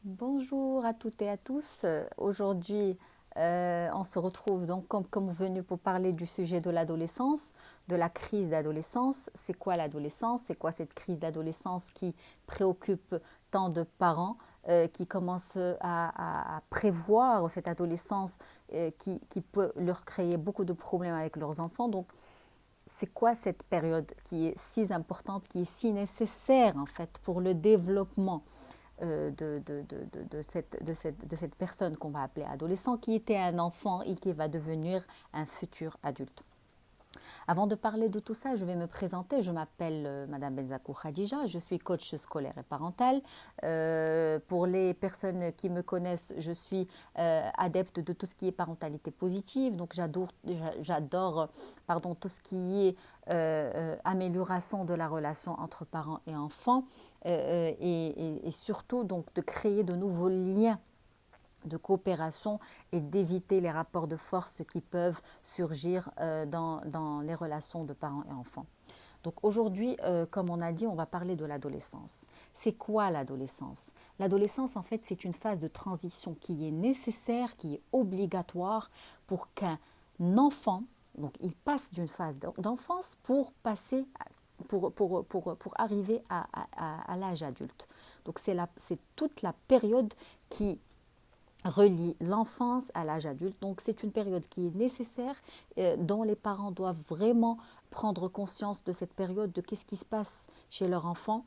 Bonjour à toutes et à tous. Aujourd'hui, on se retrouve donc comme convenu pour parler du sujet de l'adolescence, de la crise d'adolescence. C'est quoi l'adolescence? C'est quoi cette crise d'adolescence qui préoccupe tant de parents qui commencent à prévoir cette adolescence qui peut leur créer beaucoup de problèmes avec leurs enfants. Donc, c'est quoi cette période qui est si importante, qui est si nécessaire en fait pour le développement de cette personne qu'on va appeler adolescent, qui était un enfant et qui va devenir un futur adulte. Avant de parler de tout ça, je vais me présenter. Je m'appelle Madame Benzakou Khadija, je suis coach scolaire et parental. Pour les personnes qui me connaissent, je suis adepte de tout ce qui est parentalité positive. Donc j'adore tout ce qui est amélioration de la relation entre parents et enfants et surtout donc de créer de nouveaux liens de coopération et d'éviter les rapports de force qui peuvent surgir dans les relations de parents et enfants. Donc aujourd'hui, comme on a dit, on va parler de l'adolescence. C'est quoi l'adolescence? L'adolescence, en fait, c'est une phase de transition qui est nécessaire, qui est obligatoire pour qu'un enfant, donc il passe d'une phase d'enfance pour passer pour arriver à l'âge adulte. Donc c'est toute la période qui relie l'enfance à l'âge adulte. Donc c'est une période qui est nécessaire, dont les parents doivent vraiment prendre conscience de cette période, de qu'est-ce qui se passe chez leur enfant,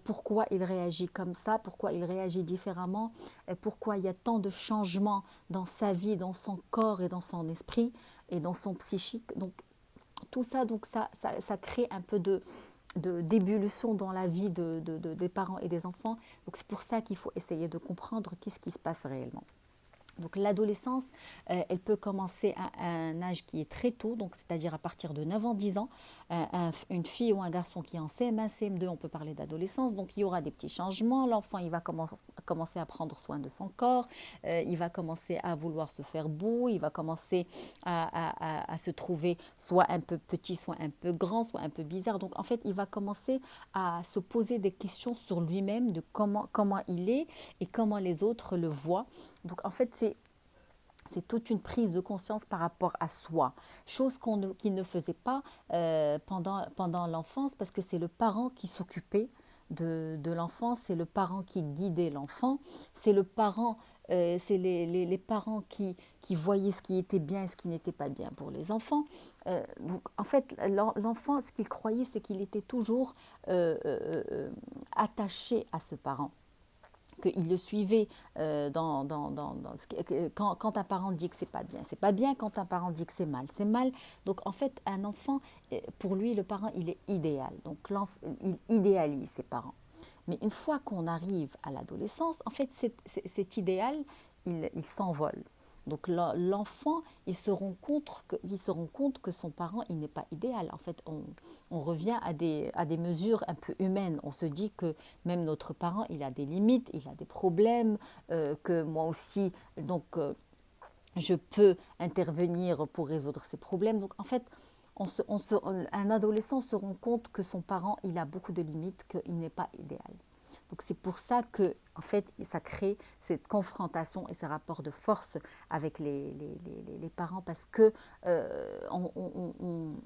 pourquoi il réagit comme ça, pourquoi il réagit différemment, pourquoi il y a tant de changements dans sa vie, dans son corps et dans son esprit et dans son psychique. Donc tout ça, ça crée un peu d'ébullition dans la vie des parents et des enfants. Donc c'est pour ça qu'il faut essayer de comprendre qu'est-ce qui se passe réellement. Donc l'adolescence, elle peut commencer à un âge qui est très tôt, donc c'est-à-dire à partir de 9 ans, 10 ans. Une fille ou un garçon qui est en CM1, CM2, on peut parler d'adolescence. Donc il y aura des petits changements. L'enfant, il va commencer à prendre soin de son corps. Il va commencer à vouloir se faire beau. Il va commencer à se trouver soit un peu petit, soit un peu grand, soit un peu bizarre. Donc en fait, il va commencer à se poser des questions sur lui-même, de comment il est et comment les autres le voient. Donc en fait, c'est toute une prise de conscience par rapport à soi, chose qu'il ne faisait pas pendant l'enfance, parce que c'est le parent qui s'occupait de l'enfant, c'est le parent qui guidait l'enfant, c'est le parent, c'est les parents qui voyaient ce qui était bien et ce qui n'était pas bien pour les enfants. Donc, en fait, l'enfant, ce qu'il croyait, c'est qu'il était toujours attaché à ce parent, qu'il le suivait quand un parent dit que c'est pas bien, c'est pas bien. Quand un parent dit que c'est mal, c'est mal. Donc en fait, un enfant, pour lui, le parent, il est idéal. Donc il idéalise ses parents. Mais une fois qu'on arrive à l'adolescence, en fait, cet idéal, il s'envole. Donc l'enfant, il se rend compte que son parent, il n'est pas idéal. En fait, on revient à des mesures un peu humaines. On se dit que même notre parent, il a des limites, il a des problèmes, que moi aussi, donc je peux intervenir pour résoudre ces problèmes. Donc en fait, un adolescent se rend compte que son parent, il a beaucoup de limites, qu'il n'est pas idéal. Donc c'est pour ça que, en fait, ça crée cette confrontation et ces rapports de force avec les parents, parce que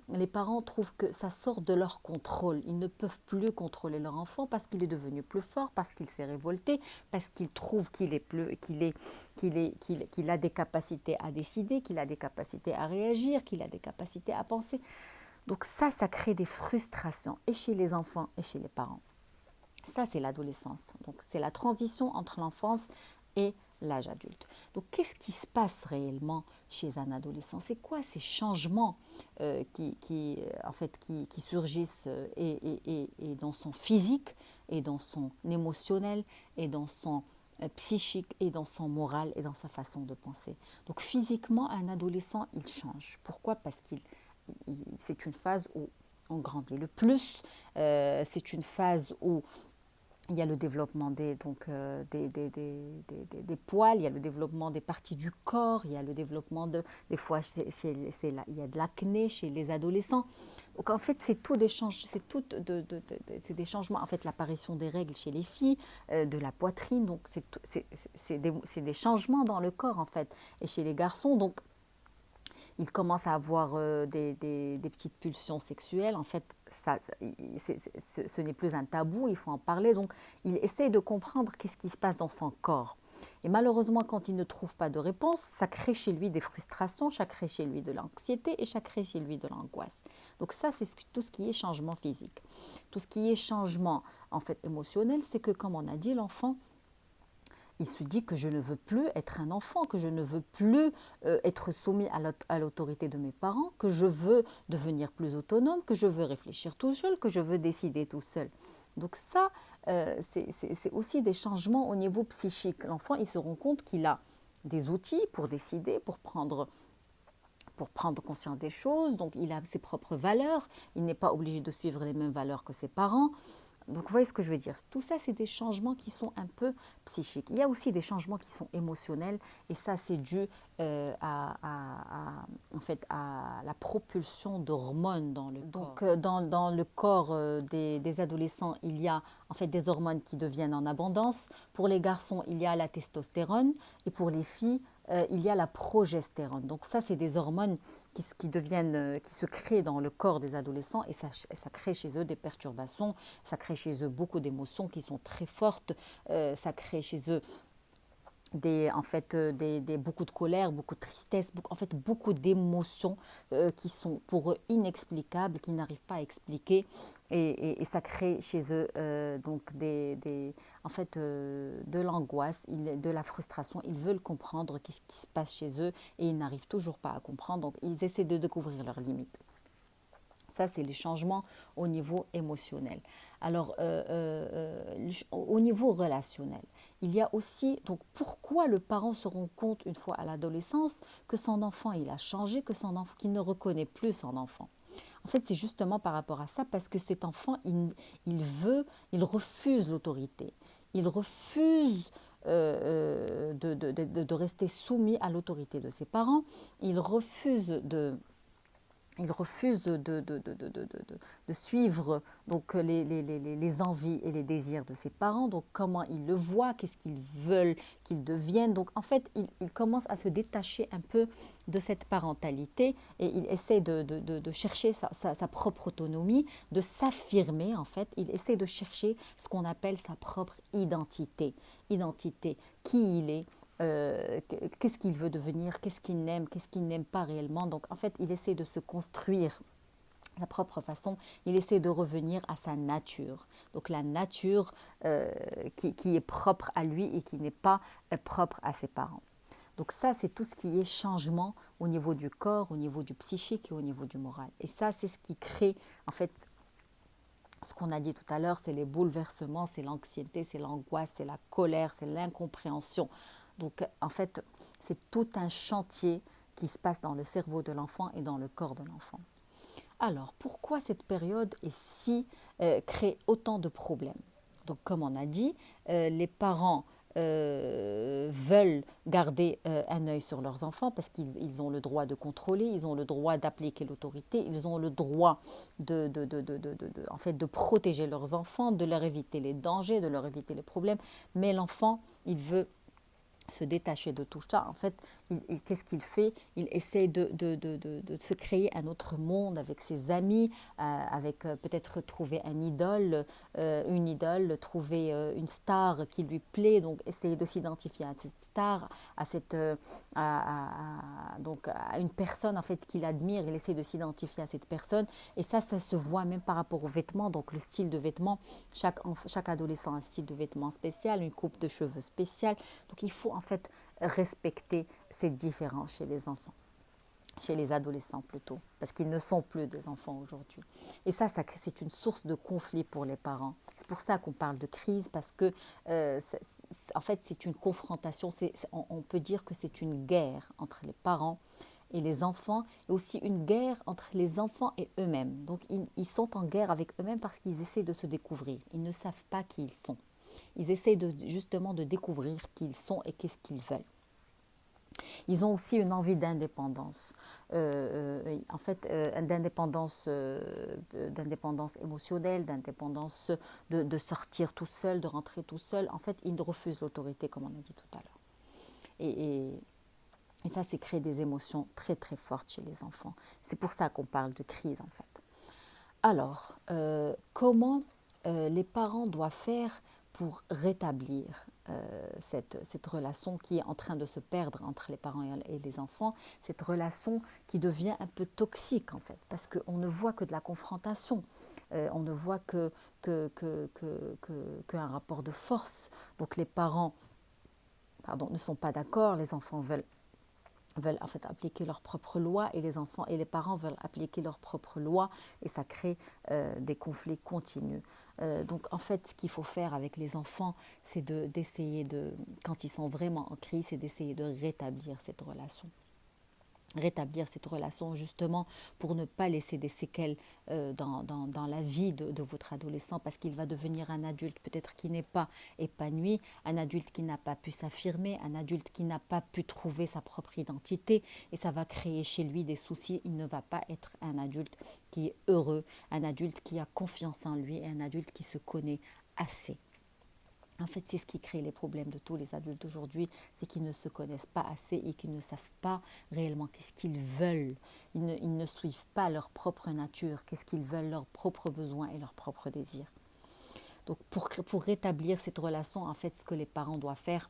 les parents trouvent que ça sort de leur contrôle. Ils ne peuvent plus contrôler leur enfant parce qu'il est devenu plus fort, parce qu'il s'est révolté, parce qu'ils trouvent qu'il a des capacités à décider, qu'il a des capacités à réagir, qu'il a des capacités à penser. Donc ça crée des frustrations, et chez les enfants et chez les parents. Ça, c'est l'adolescence. Donc, c'est la transition entre l'enfance et l'âge adulte. Donc, qu'est-ce qui se passe réellement chez un adolescent? C'est quoi ces changements qui surgissent et dans son physique, et dans son émotionnel, et dans son psychique, et dans son moral, et dans sa façon de penser? Donc, physiquement, un adolescent, il change. Pourquoi? Parce que c'est une phase où on grandit le plus. C'est une phase où Il y a le développement des poils, il y a le développement des parties du corps, il y a le développement des fois, il y a de l'acné chez les adolescents. Donc en fait, c'est tout des changements, c'est des changements. En fait, l'apparition des règles chez les filles, de la poitrine, donc c'est des changements dans le corps en fait. Et chez les garçons, donc il commence à avoir des petites pulsions sexuelles. En fait, ce n'est plus un tabou, il faut en parler. Donc, il essaie de comprendre qu'est-ce qui se passe dans son corps. Et malheureusement, quand il ne trouve pas de réponse, ça crée chez lui des frustrations, ça crée chez lui de l'anxiété et ça crée chez lui de l'angoisse. Donc ça, c'est tout ce qui est changement physique. Tout ce qui est changement, en fait, émotionnel, c'est que, comme on a dit, l'enfant, il se dit que je ne veux plus être un enfant, que je ne veux plus être soumis à l'autorité de mes parents, que je veux devenir plus autonome, que je veux réfléchir tout seul, que je veux décider tout seul. Donc ça, c'est aussi des changements au niveau psychique. L'enfant, il se rend compte qu'il a des outils pour décider, pour prendre conscience des choses. Donc il a ses propres valeurs. Il n'est pas obligé de suivre les mêmes valeurs que ses parents. Donc, vous voyez ce que je veux dire. Tout ça, c'est des changements qui sont un peu psychiques. Il y a aussi des changements qui sont émotionnels et ça, c'est dû en fait, à la propulsion d'hormones dans le corps. Donc, dans le corps des adolescents, il y a en fait des hormones qui deviennent en abondance. Pour les garçons, il y a la testostérone et pour les filles, il y a la progestérone. Donc ça, c'est des hormones qui se créent dans le corps des adolescents et ça crée chez eux des perturbations, ça crée chez eux beaucoup d'émotions qui sont très fortes, ça crée chez eux beaucoup de colère, beaucoup de tristesse, en fait beaucoup d'émotions qui sont pour eux inexplicables, qu'ils n'arrivent pas à expliquer et ça crée chez eux de l'angoisse, de la frustration. Ils veulent comprendre ce qui se passe chez eux et ils n'arrivent toujours pas à comprendre, donc ils essaient de découvrir leurs limites. Ça, c'est les changements au niveau émotionnel. Alors, au niveau relationnel, il y a aussi, donc pourquoi le parent se rend compte une fois à l'adolescence que son enfant, il a changé, qu'il ne reconnaît plus son enfant. En fait, c'est justement par rapport à ça, parce que cet enfant, il refuse l'autorité. Il refuse de rester soumis à l'autorité de ses parents. Il refuse de suivre donc, les envies et les désirs de ses parents, donc comment ils le voient, qu'est-ce qu'ils veulent qu'ils deviennent. Donc en fait, il commence à se détacher un peu de cette parentalité et il essaie de chercher sa propre autonomie, de s'affirmer en fait. Il essaie de chercher ce qu'on appelle sa propre identité. Identité, qui il est, qu'est-ce qu'il veut devenir, qu'est-ce qu'il n'aime pas réellement. Donc en fait, il essaie de se construire la propre façon, il essaie de revenir à sa nature. Donc la nature qui est propre à lui et qui n'est pas propre à ses parents. Donc ça, c'est tout ce qui est changement au niveau du corps, au niveau du psychique et au niveau du moral. Et ça, c'est ce qui crée, en fait, ce qu'on a dit tout à l'heure, c'est les bouleversements, c'est l'anxiété, c'est l'angoisse, c'est la colère, c'est l'incompréhension. Donc, en fait, c'est tout un chantier qui se passe dans le cerveau de l'enfant et dans le corps de l'enfant. Alors, pourquoi cette période crée autant de problèmes? Donc, comme on a dit, les parents veulent garder un œil sur leurs enfants parce qu'ils ont le droit de contrôler, ils ont le droit d'appliquer l'autorité, ils ont le droit en fait, de protéger leurs enfants, de leur éviter les dangers, de leur éviter les problèmes. Mais l'enfant, il veut se détacher de tout ça. En fait, qu'est-ce qu'il fait? Il essaie de se créer un autre monde avec ses amis, avec peut-être trouver une idole, trouver une star qui lui plaît, donc essayer de s'identifier à cette star, donc à une personne en fait qu'il admire. Il essaie de s'identifier à cette personne et ça se voit même par rapport aux vêtements, donc le style de vêtements. Chaque adolescent a un style de vêtements spécial, une coupe de cheveux spéciale. Donc il faut en fait respecter ces différences chez les enfants, chez les adolescents plutôt, parce qu'ils ne sont plus des enfants aujourd'hui. Et ça c'est une source de conflit pour les parents. C'est pour ça qu'on parle de crise, parce que en fait c'est une confrontation, on peut dire que c'est une guerre entre les parents et les enfants, et aussi une guerre entre les enfants et eux-mêmes. Donc ils sont en guerre avec eux-mêmes parce qu'ils essaient de se découvrir, ils ne savent pas qui ils sont. Ils essayent justement de découvrir qui ils sont et qu'est-ce qu'ils veulent. Ils ont aussi une envie d'indépendance, d'indépendance émotionnelle, d'indépendance de sortir tout seul, de rentrer tout seul. En fait, ils refusent l'autorité, comme on a dit tout à l'heure. Et ça, c'est créer des émotions très très fortes chez les enfants. C'est pour ça qu'on parle de crise, en fait. Alors, comment les parents doivent faire pour rétablir cette relation qui est en train de se perdre entre les parents et les enfants, cette relation qui devient un peu toxique en fait, parce qu'on ne voit que de la confrontation, on ne voit qu'un rapport de force. Donc les parents ne sont pas d'accord, les enfants veulent en fait appliquer leurs propres lois et les enfants et les parents veulent appliquer leurs propres lois et ça crée des conflits continus. Donc en fait, ce qu'il faut faire avec les enfants, c'est d'essayer quand ils sont vraiment en crise, c'est d'essayer de rétablir cette relation. Rétablir cette relation justement pour ne pas laisser des séquelles dans la vie de votre adolescent parce qu'il va devenir un adulte peut-être qui n'est pas épanoui, un adulte qui n'a pas pu s'affirmer, un adulte qui n'a pas pu trouver sa propre identité et ça va créer chez lui des soucis. Il ne va pas être un adulte qui est heureux, un adulte qui a confiance en lui et un adulte qui se connaît assez. En fait, c'est ce qui crée les problèmes de tous les adultes d'aujourd'hui, c'est qu'ils ne se connaissent pas assez et qu'ils ne savent pas réellement qu'est-ce qu'ils veulent. Ils ne suivent pas leur propre nature, qu'est-ce qu'ils veulent, leurs propres besoins et leurs propres désirs. Donc, pour rétablir cette relation, en fait, ce que les parents doivent faire,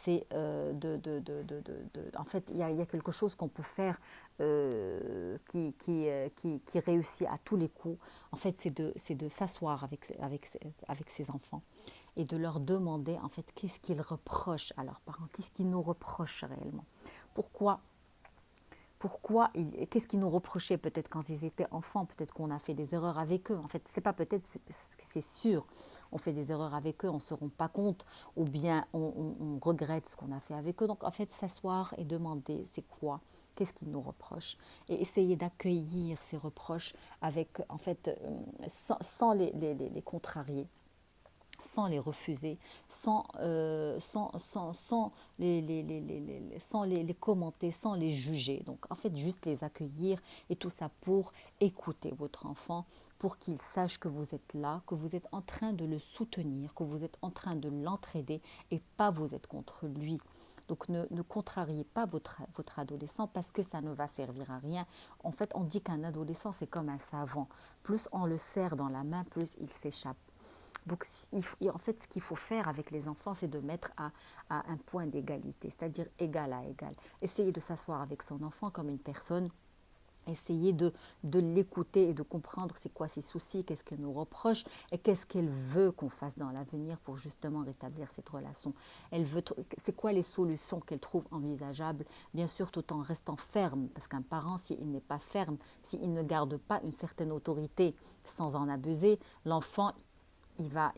c'est en fait, il y a quelque chose qu'on peut faire qui réussit à tous les coups. En fait, c'est de s'asseoir avec ses enfants et de leur demander, en fait, qu'est-ce qu'ils reprochent à leurs parents, qu'est-ce qu'ils nous reprochent réellement. Pourquoi qu'est-ce qu'ils nous reprochaient peut-être quand ils étaient enfants, peut-être qu'on a fait des erreurs avec eux. En fait, c'est pas peut-être, c'est sûr, on fait des erreurs avec eux, on ne se rend pas compte, ou bien on regrette ce qu'on a fait avec eux. Donc en fait, s'asseoir et demander c'est quoi, qu'est-ce qu'ils nous reprochent, et essayer d'accueillir ces reproches avec, en fait, sans les contrarier, sans les refuser, sans les commenter, sans les juger. Donc en fait, juste les accueillir et tout ça pour écouter votre enfant, pour qu'il sache que vous êtes là, que vous êtes en train de le soutenir, que vous êtes en train de l'entraider et pas vous êtes contre lui. Donc ne contrariez pas votre adolescent parce que ça ne va servir à rien. En fait, on dit qu'un adolescent, c'est comme un savon. Plus on le serre dans la main, plus il s'échappe. Donc, en fait, ce qu'il faut faire avec les enfants, c'est de mettre à un point d'égalité, c'est-à-dire égal à égal. Essayer de s'asseoir avec son enfant comme une personne, essayer de l'écouter et de comprendre c'est quoi ses soucis, qu'est-ce qu'elle nous reproche et qu'est-ce qu'elle veut qu'on fasse dans l'avenir pour justement rétablir cette relation. C'est quoi les solutions qu'elle trouve envisageables, bien sûr tout en restant ferme, parce qu'un parent, s'il n'est pas ferme, s'il ne garde pas une certaine autorité sans en abuser, l'enfant il va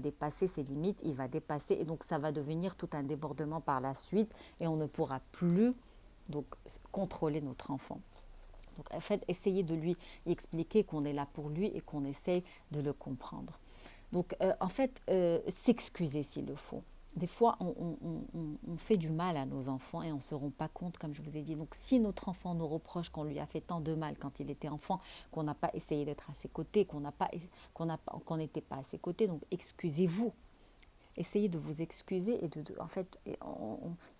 dépasser ses limites, il va dépasser et donc ça va devenir tout un débordement par la suite et on ne pourra plus donc contrôler notre enfant. Donc en fait, essayez de lui expliquer qu'on est là pour lui et qu'on essaye de le comprendre. Donc en fait, s'excuser s'il le faut. Des fois, on fait du mal à nos enfants et on ne se rend pas compte, comme je vous ai dit. Donc, si notre enfant nous reproche qu'on lui a fait tant de mal quand il était enfant, qu'on n'a pas essayé d'être à ses côtés, qu'on n'était pas à ses côtés, donc excusez-vous. Essayez de vous excuser et en fait,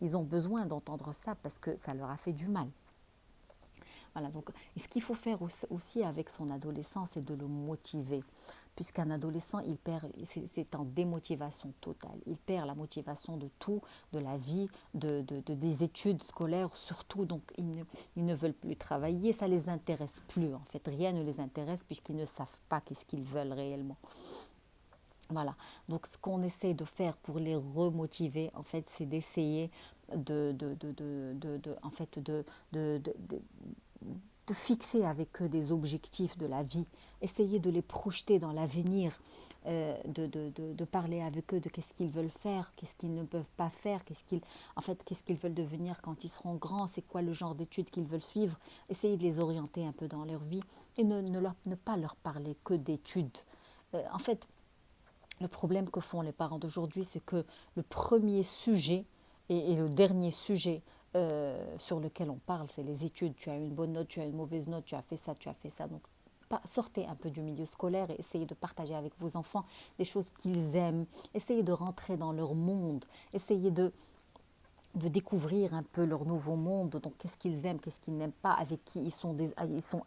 ils ont besoin d'entendre ça parce que ça leur a fait du mal. Voilà, donc, et ce qu'il faut faire aussi avec son adolescent, c'est de le motiver. Puisqu'un adolescent, c'est en démotivation totale. Il perd la motivation de tout, de la vie, des études scolaires surtout. Donc, ils ne veulent plus travailler, ça ne les intéresse plus. En fait, rien ne les intéresse puisqu'ils ne savent pas qu'est-ce qu'ils veulent réellement. Voilà, donc ce qu'on essaie de faire pour les remotiver, en fait, c'est d'essayer en fait, de fixer avec eux des objectifs de la vie, essayer de les projeter dans l'avenir, de parler avec eux de qu'est-ce qu'ils veulent faire, qu'est-ce qu'ils ne peuvent pas faire, qu'est-ce qu'ils veulent devenir quand ils seront grands, c'est quoi le genre d'études qu'ils veulent suivre, essayer de les orienter un peu dans leur vie et ne pas leur parler que d'études. En fait, Le problème que font les parents d'aujourd'hui, c'est que le premier sujet et le dernier sujet sur lequel on parle, c'est les études. Tu as une bonne note, tu as une mauvaise note, tu as fait ça, tu as fait ça. Donc, sortez un peu du milieu scolaire et essayez de partager avec vos enfants des choses qu'ils aiment. Essayez de rentrer dans leur monde. Essayez de découvrir un peu leur nouveau monde, donc qu'est-ce qu'ils aiment, qu'est-ce qu'ils n'aiment pas, avec qui ils sont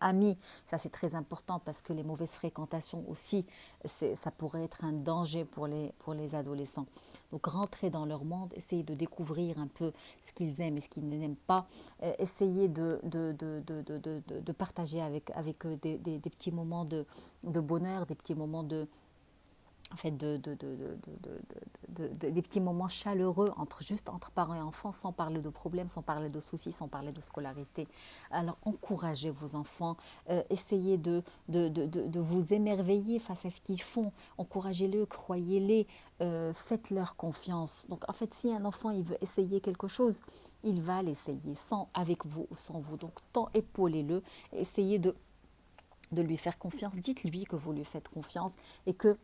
amis. Ça, c'est très important parce que les mauvaises fréquentations aussi, ça pourrait être un danger pour les adolescents. Donc, rentrer dans leur monde, essayer de découvrir un peu ce qu'ils aiment et ce qu'ils n'aiment pas, essayer de partager avec eux des petits moments de bonheur, des petits moments en fait, des petits moments chaleureux juste entre parents et enfants, sans parler de problèmes, sans parler de soucis, sans parler de scolarité. Alors, encouragez vos enfants, essayez de vous émerveiller face à ce qu'ils font, encouragez-les, croyez-les, faites-leur confiance. Donc, en fait, si un enfant il veut essayer quelque chose, il va l'essayer, avec vous ou sans vous. Donc, tant épaulez-le, essayez de lui faire confiance, dites-lui que vous lui faites confiance et que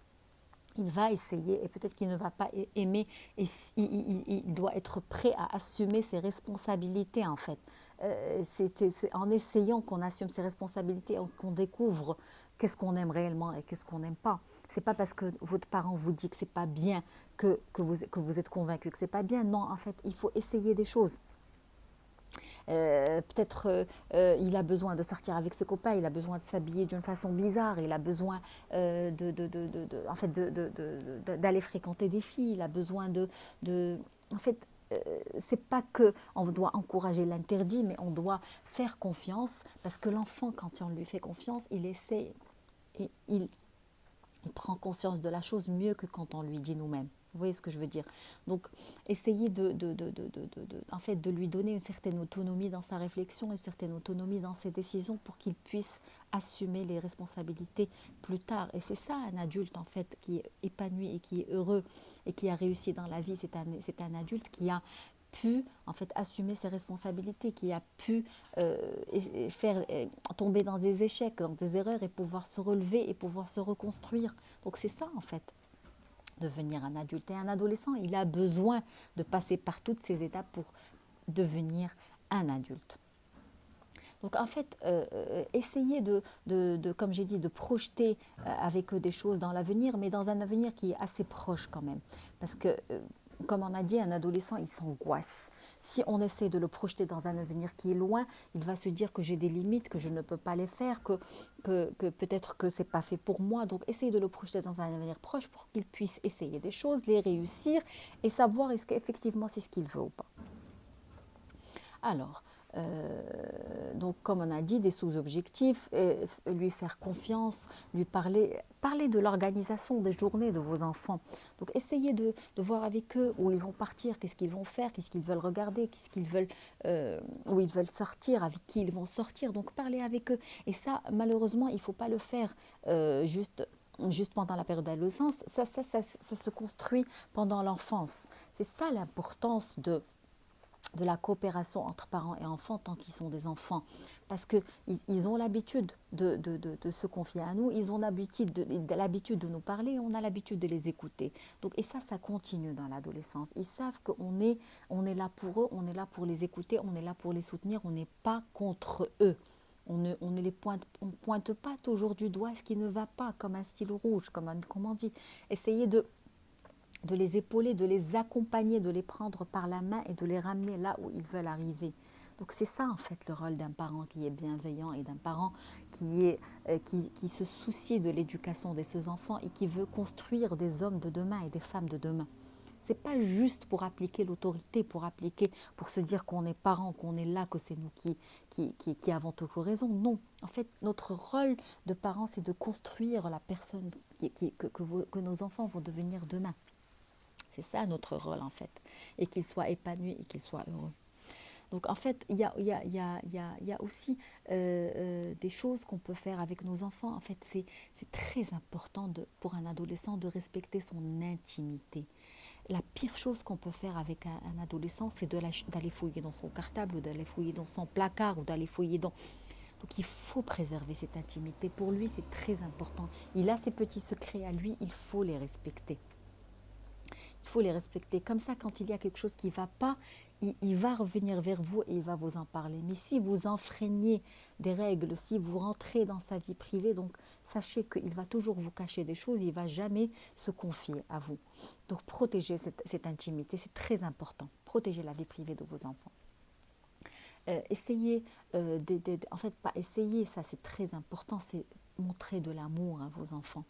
il va essayer et peut-être qu'il ne va pas aimer et il doit être prêt à assumer ses responsabilités en fait. C'est en essayant qu'on assume ses responsabilités, qu'on découvre qu'est-ce qu'on aime réellement et qu'est-ce qu'on n'aime pas. C'est pas parce que votre parent vous dit que c'est pas bien que vous êtes convaincu que c'est pas bien. Non, en fait, il faut essayer des choses. Peut-être il a besoin de sortir avec ses copains, il a besoin de s'habiller d'une façon bizarre, il a besoin en fait d'aller fréquenter des filles, il a besoin en fait, c'est pas que on doit encourager l'interdit, mais on doit faire confiance parce que l'enfant, quand on lui fait confiance, il essaie et il prend conscience de la chose mieux que quand on lui dit nous-mêmes. Vous voyez ce que je veux dire? Donc, essayez en fait, de lui donner une certaine autonomie dans sa réflexion, une certaine autonomie dans ses décisions pour qu'il puisse assumer les responsabilités plus tard. Et c'est ça un adulte, en fait, qui est épanoui et qui est heureux et qui a réussi dans la vie. C'est un adulte qui a pu en fait assumer ses responsabilités, qui a pu faire tomber dans des échecs, dans des erreurs et pouvoir se relever et pouvoir se reconstruire. Donc c'est ça en fait, devenir un adulte. Et un adolescent, il a besoin de passer par toutes ces étapes pour devenir un adulte. Donc en fait, essayez comme j'ai dit, de projeter avec eux des choses dans l'avenir, mais dans un avenir qui est assez proche quand même. Parce que, comme on a dit, un adolescent, il s'angoisse. Si on essaie de le projeter dans un avenir qui est loin, il va se dire que j'ai des limites, que je ne peux pas les faire, que peut-être que ce n'est pas fait pour moi. Donc essayez de le projeter dans un avenir proche pour qu'il puisse essayer des choses, les réussir et savoir est-ce qu'effectivement c'est ce qu'il veut ou pas. Alors, donc comme on a dit, des sous-objectifs, lui faire confiance, lui parler de l'organisation des journées de vos enfants. Donc essayez de voir avec eux où ils vont partir, qu'est-ce qu'ils vont faire, qu'est-ce qu'ils veulent regarder, qu'est-ce qu'ils veulent, où ils veulent sortir, avec qui ils vont sortir. Donc parlez avec eux. Et ça, malheureusement, il ne faut pas le faire juste pendant la période d'adolescence. Ça se construit pendant l'enfance. C'est ça l'importance de la coopération entre parents et enfants tant qu'ils sont des enfants. Parce qu'ils ont l'habitude de se confier à nous, ils ont l'habitude de nous parler, on a l'habitude de les écouter. Donc, et ça continue dans l'adolescence. Ils savent qu'on est là pour eux, on est là pour les écouter, on est là pour les soutenir, on n'est pas contre eux. On ne pointe pas toujours du doigt ce qui ne va pas, comme un stylo rouge, comme on dit. Essayez de les épauler, de les accompagner, de les prendre par la main et de les ramener là où ils veulent arriver. Donc c'est ça en fait le rôle d'un parent qui est bienveillant et d'un parent qui se soucie de l'éducation de ses enfants et qui veut construire des hommes de demain et des femmes de demain. Ce n'est pas juste pour appliquer l'autorité, pour se dire qu'on est parent, qu'on est là, que c'est nous qui avons toujours raison. Non, en fait, notre rôle de parent, c'est de construire la personne que nos enfants vont devenir demain. C'est ça notre rôle en fait. Et qu'ils soient épanouis et qu'ils soient heureux. Donc en fait, il y a aussi des choses qu'on peut faire avec nos enfants. En fait, c'est très important pour un adolescent de respecter son intimité. La pire chose qu'on peut faire avec un adolescent, c'est d'aller fouiller dans son cartable ou d'aller fouiller dans son placard ou d'aller fouiller Donc il faut préserver cette intimité. Pour lui, c'est très important. Il a ses petits secrets à lui, il faut les respecter. Il faut les respecter. Comme ça, quand il y a quelque chose qui ne va pas, il va revenir vers vous et il va vous en parler. Mais si vous enfreignez des règles, si vous rentrez dans sa vie privée, donc sachez qu'il va toujours vous cacher des choses, il ne va jamais se confier à vous. Donc protégez cette intimité, c'est très important. Protégez la vie privée de vos enfants. Essayez, en fait, pas essayer, ça c'est très important, c'est montrer de l'amour à vos enfants.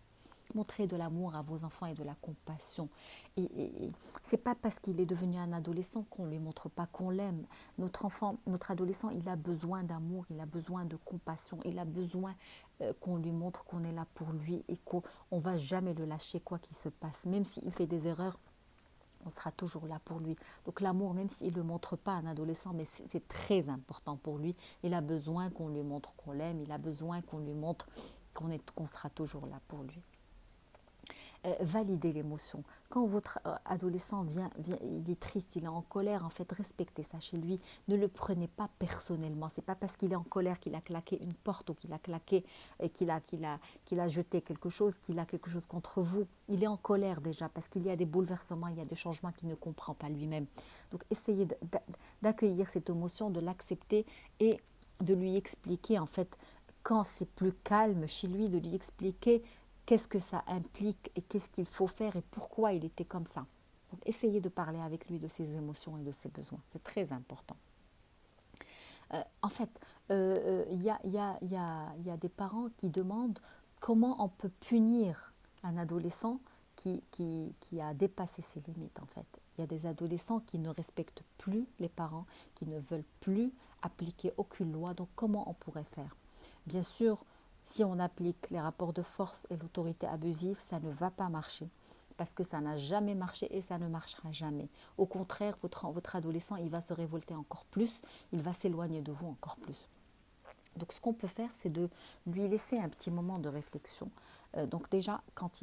Montrer de l'amour à vos enfants et de la compassion. Et c'est pas parce qu'il est devenu un adolescent qu'on lui montre pas qu'on l'aime. Notre enfant, notre adolescent, il a besoin d'amour, il a besoin de compassion, il a besoin qu'on lui montre qu'on est là pour lui et qu'on ne va jamais le lâcher quoi qu'il se passe. Même s'il fait des erreurs, on sera toujours là pour lui. Donc l'amour, même s'il ne le montre pas à un adolescent, mais c'est très important pour lui. Il a besoin qu'on lui montre qu'on l'aime, il a besoin qu'on lui montre qu'on sera toujours là pour lui. Valider l'émotion. Quand votre adolescent vient, il est triste, il est en colère, en fait, respectez ça chez lui. Ne le prenez pas personnellement. C'est pas parce qu'il est en colère qu'il a claqué une porte ou qu'il a claqué, qu'il a jeté quelque chose, qu'il a quelque chose contre vous. Il est en colère déjà parce qu'il y a des bouleversements, il y a des changements qu'il ne comprend pas lui-même. Donc, essayez d'accueillir cette émotion, de l'accepter et de lui expliquer, en fait, quand c'est plus calme chez lui, de lui expliquer qu'est-ce que ça implique et qu'est-ce qu'il faut faire et pourquoi il était comme ça. Donc, essayez de parler avec lui de ses émotions et de ses besoins. C'est très important. En fait, il y a des parents qui demandent comment on peut punir un adolescent qui a dépassé ses limites, en fait. Il y a des adolescents qui ne respectent plus les parents, qui ne veulent plus appliquer aucune loi. Donc, comment on pourrait faire? Bien sûr, si on applique les rapports de force et l'autorité abusive, ça ne va pas marcher parce que ça n'a jamais marché et ça ne marchera jamais. Au contraire, votre adolescent, il va se révolter encore plus, il va s'éloigner de vous encore plus. Donc ce qu'on peut faire, c'est de lui laisser un petit moment de réflexion. Donc déjà, quand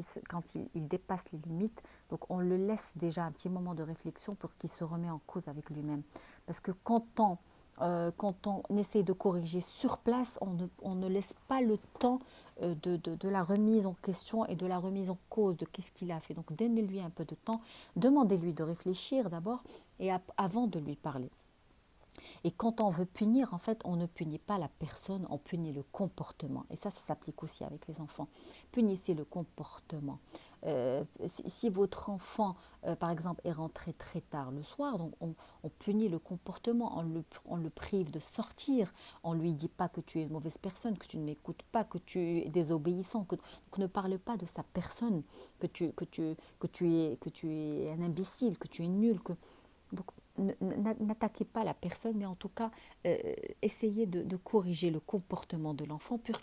il dépasse les limites, donc on le laisse déjà un petit moment de réflexion pour qu'il se remet en cause avec lui-même. Parce que quand on essaie de corriger sur place, on ne laisse pas le temps de la remise en question et de la remise en cause de qu'est-ce qu'il a fait. Donc donnez-lui un peu de temps, demandez-lui de réfléchir d'abord et avant de lui parler. Et quand on veut punir, en fait, on ne punit pas la personne, on punit le comportement. Et ça s'applique aussi avec les enfants. Punissez le comportement. Si votre enfant, par exemple, est rentré très tard le soir, donc on punit le comportement, on le prive de sortir, on ne lui dit pas que tu es une mauvaise personne, que tu ne m'écoutes pas, que tu es désobéissant, que ne parle pas de sa personne, que tu es un imbécile, que tu es nul, donc, n'attaquez pas la personne, mais en tout cas, essayez de corriger le comportement de l'enfant pour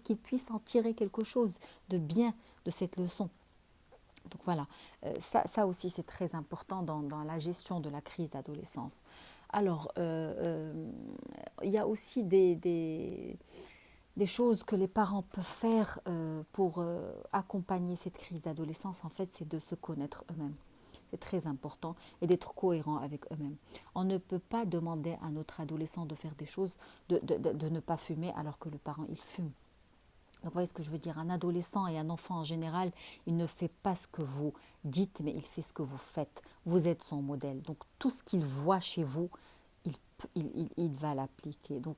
qu'il puisse en tirer quelque chose de bien de cette leçon. Donc voilà, ça aussi c'est très important dans la gestion de la crise d'adolescence. Alors, il y a aussi des choses que les parents peuvent faire pour accompagner cette crise d'adolescence. En fait, c'est de se connaître eux-mêmes. C'est très important et d'être cohérent avec eux-mêmes. On ne peut pas demander à notre adolescent de faire des choses, de ne pas fumer alors que le parent, il fume. Donc, vous voyez ce que je veux dire? Un adolescent et un enfant en général, il ne fait pas ce que vous dites, mais il fait ce que vous faites. Vous êtes son modèle. Donc, tout ce qu'il voit chez vous, il va l'appliquer. Donc,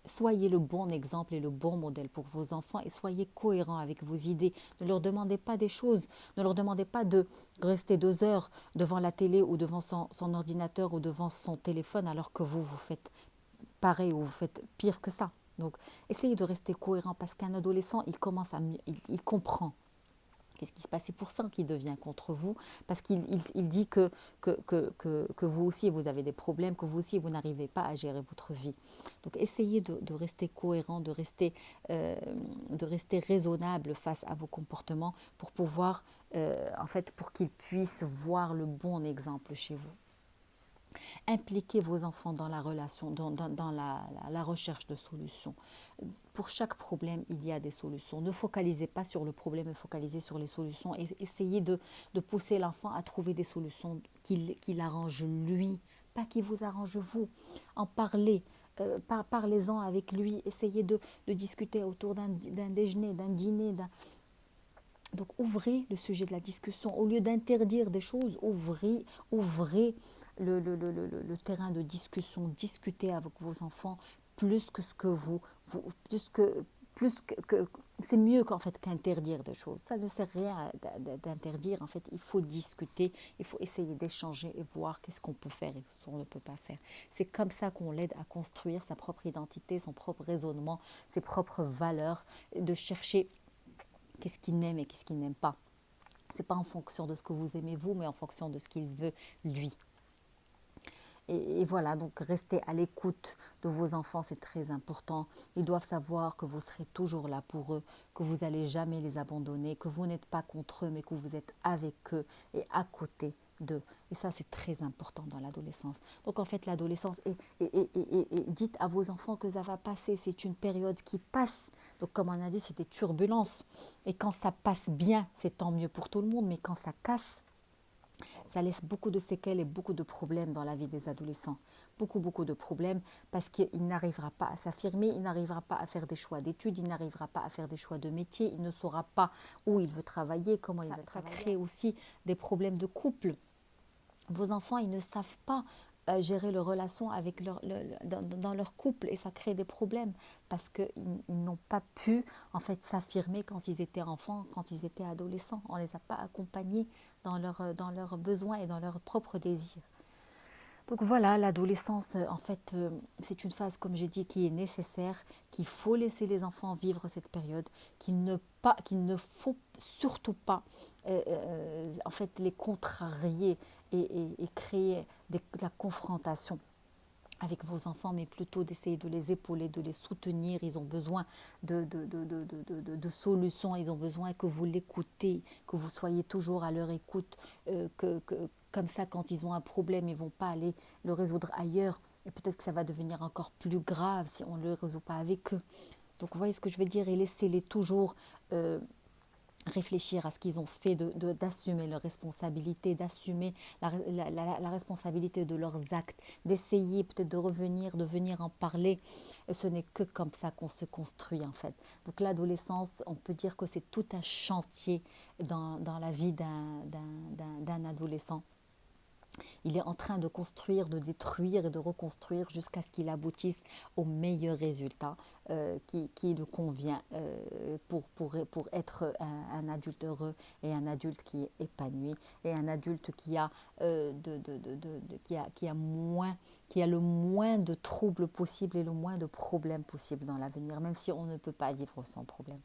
soyez le bon exemple et le bon modèle pour vos enfants et soyez cohérents avec vos idées. Ne leur demandez pas des choses, ne leur demandez pas de rester 2 heures devant la télé ou devant son ordinateur ou devant son téléphone alors que vous faites pareil ou vous faites pire que ça. Donc, essayez de rester cohérent parce qu'un adolescent, il comprend. Qu'est-ce qui se passe? C'est pour ça qu'il devient contre vous, parce qu'il dit que vous aussi, vous avez des problèmes, que vous aussi, vous n'arrivez pas à gérer votre vie. Donc, essayez de rester cohérent, de rester raisonnable face à vos comportements pour pouvoir, en fait, pour qu'ils puissent voir le bon exemple chez vous. Impliquez vos enfants dans la relation, dans la recherche de solutions. Pour chaque problème, il y a des solutions. Ne focalisez pas sur le problème, mais focalisez sur les solutions et essayez de pousser l'enfant à trouver des solutions qui l'arrangent lui, pas qui vous arrangent vous. En parler, Parlez-en avec lui, essayez de discuter autour d'un déjeuner, d'un dîner. Donc ouvrez le sujet de la discussion. Au lieu d'interdire des choses, ouvrez le terrain de discussion. Discutez avec vos enfants plus que ce que c'est mieux qu'en fait qu'interdire des choses. Ça ne sert à rien d'interdire. En fait, il faut discuter, il faut essayer d'échanger et voir qu'est-ce qu'on peut faire et ce qu'on ne peut pas faire. C'est comme ça qu'on l'aide à construire sa propre identité, son propre raisonnement, ses propres valeurs, de chercher qu'est-ce qu'il aime et qu'est-ce qu'il n'aime pas. Ce n'est pas en fonction de ce que vous aimez vous, mais en fonction de ce qu'il veut lui. Et voilà, donc restez à l'écoute de vos enfants, c'est très important. Ils doivent savoir que vous serez toujours là pour eux, que vous n'allez jamais les abandonner, que vous n'êtes pas contre eux, mais que vous êtes avec eux et à côté d'eux. Et ça, c'est très important dans l'adolescence. Donc en fait, l'adolescence, dites à vos enfants que ça va passer, c'est une période qui passe. Donc comme on a dit, c'est des turbulences. Et quand ça passe bien, c'est tant mieux pour tout le monde, mais quand ça casse, ça laisse beaucoup de séquelles et beaucoup de problèmes dans la vie des adolescents. Beaucoup de problèmes parce qu'il n'arrivera pas à s'affirmer, il n'arrivera pas à faire des choix d'études, il n'arrivera pas à faire des choix de métier, il ne saura pas où il veut travailler, comment il veut travailler. Ça crée aussi des problèmes de couple. Vos enfants, ils ne savent pas gérer leurs relations avec dans leur couple et ça crée des problèmes parce qu'ils n'ont pas pu en fait s'affirmer quand ils étaient enfants, quand ils étaient adolescents. On ne les a pas accompagnés dans leurs besoins et dans leurs propres désirs. Donc voilà, l'adolescence, en fait, c'est une phase, comme j'ai dit, qui est nécessaire, qu'il faut laisser les enfants vivre cette période, qu'il ne faut surtout pas, en fait, les contrarier et créer de la confrontation avec vos enfants, mais plutôt d'essayer de les épauler, de les soutenir. Ils ont besoin de solutions, ils ont besoin que vous l'écoutez, que vous soyez toujours à leur écoute, comme ça, quand ils ont un problème, ils ne vont pas aller le résoudre ailleurs. Et peut-être que ça va devenir encore plus grave si on ne le résout pas avec eux. Donc, vous voyez ce que je veux dire, et laissez-les toujours réfléchir à ce qu'ils ont fait, d'assumer leurs responsabilités, d'assumer la responsabilité de leurs actes, d'essayer peut-être de revenir, de venir en parler. Ce n'est que comme ça qu'on se construit en fait. Donc l'adolescence, on peut dire que c'est tout un chantier dans la vie d'un adolescent. Il est en train de construire, de détruire et de reconstruire jusqu'à ce qu'il aboutisse au meilleur résultat qui lui convient pour être un adulte heureux et un adulte qui est épanoui et un adulte qui a, qui a le moins de troubles possibles et le moins de problèmes possibles dans l'avenir, même si on ne peut pas vivre sans problème.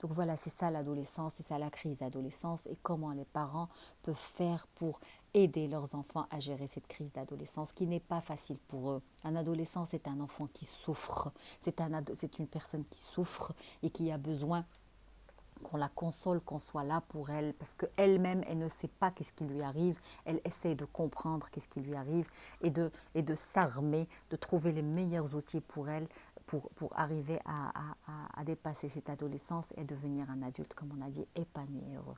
Donc voilà, c'est ça l'adolescence, c'est ça la crise d'adolescence et comment les parents peuvent faire pour aider leurs enfants à gérer cette crise d'adolescence qui n'est pas facile pour eux. Un adolescent, c'est un enfant qui souffre, c'est une personne qui souffre et qui a besoin qu'on la console, qu'on soit là pour elle, parce qu'elle-même, elle ne sait pas qu'est-ce qui lui arrive, elle essaie de comprendre qu'est-ce qui lui arrive et de s'armer, de trouver les meilleurs outils pour elle, pour arriver à dépasser cette adolescence et devenir un adulte, comme on a dit, épanoui et heureux.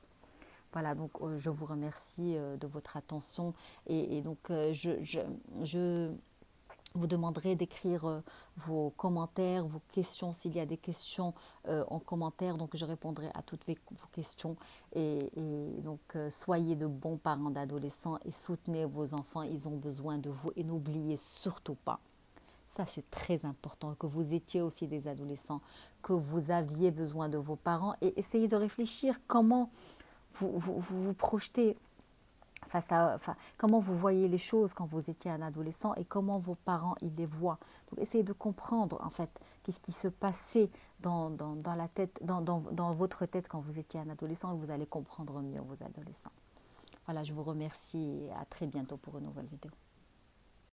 Voilà, donc je vous remercie de votre attention et donc je vous demanderai d'écrire vos commentaires, vos questions, s'il y a des questions en commentaire, donc je répondrai à toutes vos questions et donc soyez de bons parents d'adolescents et soutenez vos enfants, ils ont besoin de vous et n'oubliez surtout pas, ça c'est très important, que vous étiez aussi des adolescents, que vous aviez besoin de vos parents et essayez de réfléchir comment vous projetez comment vous voyez les choses quand vous étiez un adolescent et comment vos parents ils les voient. Donc essayez de comprendre en fait qu'est-ce qui se passait dans la tête, dans votre tête quand vous étiez un adolescent et vous allez comprendre mieux vos adolescents. Voilà, je vous remercie et à très bientôt pour une nouvelle vidéo.